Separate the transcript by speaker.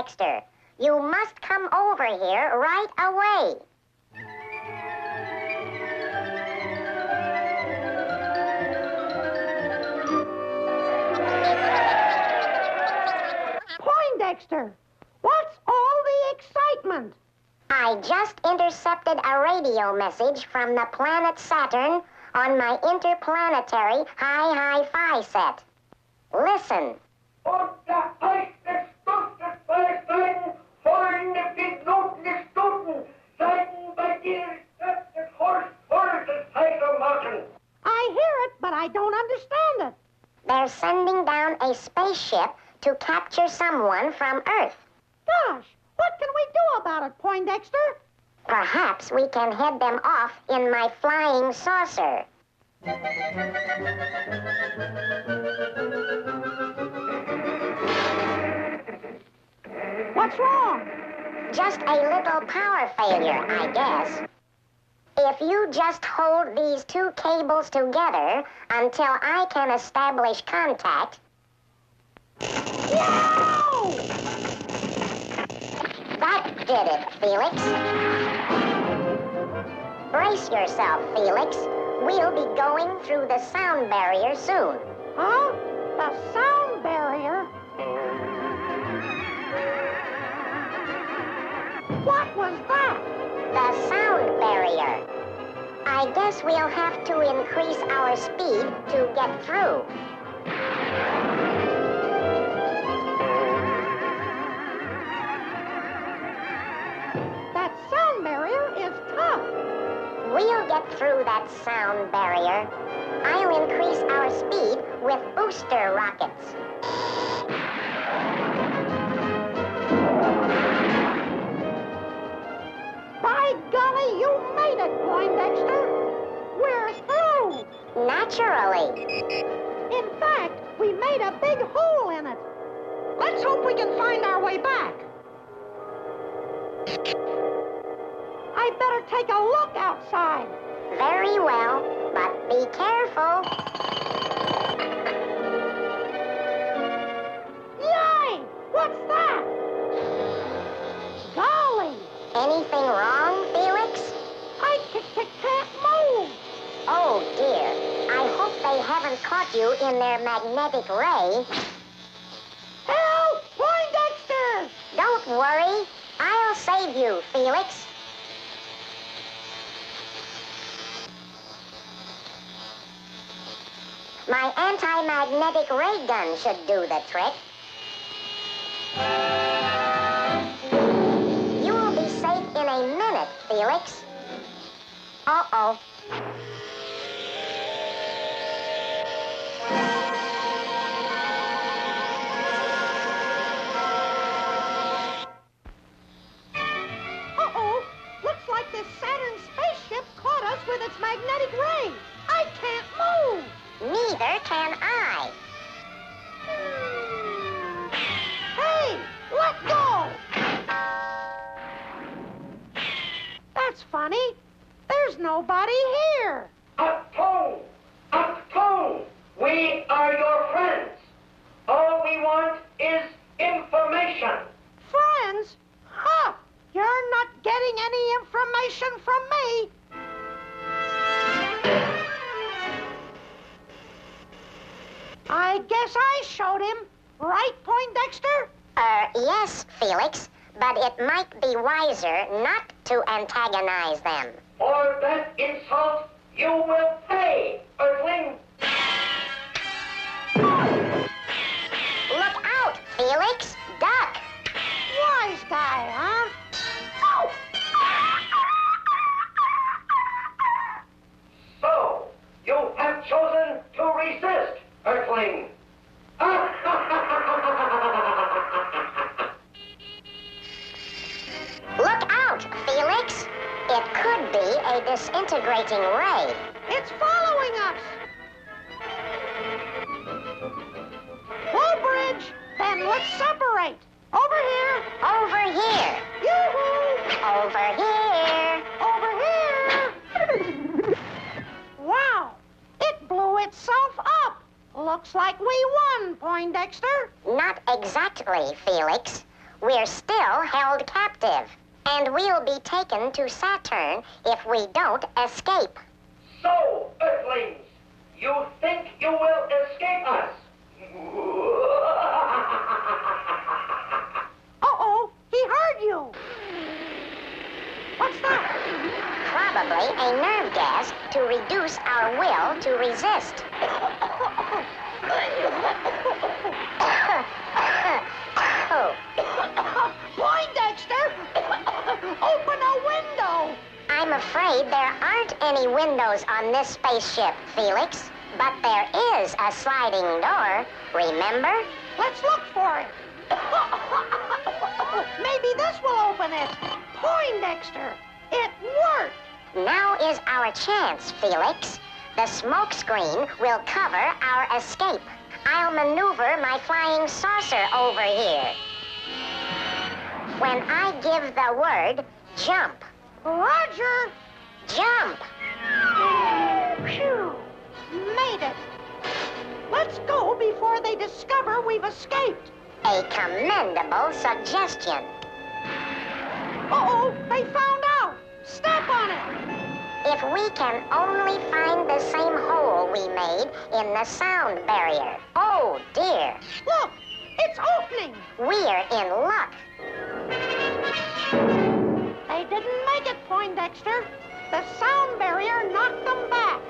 Speaker 1: Poindexter. You must come over here right away.
Speaker 2: Poindexter, what's all the excitement?
Speaker 1: I just intercepted a radio message from the planet Saturn on my interplanetary hi-fi set. Listen.
Speaker 2: I hear it, but I don't understand it.
Speaker 1: They're sending down a spaceship to capture someone from Earth.
Speaker 2: Gosh, what can we do about it, Poindexter?
Speaker 1: Perhaps we can head them off in my flying saucer.
Speaker 2: What's wrong?
Speaker 1: Just a little power failure, I guess. If you just hold these two cables together until I can establish contact...
Speaker 2: No!
Speaker 1: That did it, Felix. Brace yourself, Felix. We'll be going through the sound barrier soon.
Speaker 2: Huh? The sound barrier? What was that?
Speaker 1: The sound barrier. I guess we'll have to increase our speed to get through.
Speaker 2: That sound barrier is tough.
Speaker 1: We'll get through that sound barrier. I'll increase our speed with booster rockets.
Speaker 2: By golly, you made it, Poindexter. We're through.
Speaker 1: Naturally.
Speaker 2: In fact, we made a big hole in it. Let's hope we can find our way back. I better take a look outside.
Speaker 1: Very well, but be careful.
Speaker 2: Yay! What's that? Golly!
Speaker 1: Anything wrong, Felix?
Speaker 2: I can't move.
Speaker 1: Oh, dear. I hope they haven't caught you in their magnetic ray.
Speaker 2: Help! Poindexter!
Speaker 1: Don't worry. I'll save you, Felix. My anti-magnetic ray gun should do the trick. You will be safe in a minute, Felix. Uh-oh.
Speaker 2: Uh-oh. Looks like this Saturn spaceship caught us with its magnetic ray. I can't move.
Speaker 1: Neither can I.
Speaker 2: Hey, let go! That's funny. There's nobody here.
Speaker 3: Atone! Atone! We are your friends. All we want is information.
Speaker 2: Friends? Huh! You're not getting any information from me. I guess I showed him. Right, Poindexter?
Speaker 1: Yes, Felix, but it might be wiser not to antagonize them.
Speaker 3: For that insult, you will pay, Earthling.
Speaker 1: Look out, Felix! Duck!
Speaker 2: Wise guy, huh?
Speaker 3: So, you have chosen to resist, Earthling.
Speaker 1: Look out, Felix! It could be a disintegrating ray.
Speaker 2: It's following us. Whoa, Bridge! Then let's separate. Over here.
Speaker 1: Over here.
Speaker 2: Yoo-hoo!
Speaker 1: Over here.
Speaker 2: Over here! Wow! It blew itself up. Looks like we won, Poindexter.
Speaker 1: Not exactly, Felix. we're still held captive. And we'll be taken to Saturn if we don't escape.
Speaker 3: So, Earthlings, you think you will escape us?
Speaker 2: Uh-oh, he heard you. What's that?
Speaker 1: Probably a nerve gas to reduce our will to resist.
Speaker 2: Poindexter! Open a window!
Speaker 1: I'm afraid there aren't any windows on this spaceship, Felix. But there is a sliding door, remember?
Speaker 2: Let's look for it. Maybe this will open it. Poindexter, it worked.
Speaker 1: Now is our chance, Felix. The smoke screen will cover our escape. I'll maneuver my flying saucer over here. When I give the word, jump.
Speaker 2: Roger.
Speaker 1: Jump!
Speaker 2: Phew. Made it. Let's go before they discover we've escaped.
Speaker 1: A commendable suggestion.
Speaker 2: Uh-oh, they found out. Step on it.
Speaker 1: If we can only find the same hole we made in the sound barrier. Oh, dear.
Speaker 2: Look, it's opening.
Speaker 1: We're in luck.
Speaker 2: They didn't make it, Poindexter. The sound barrier knocked them back.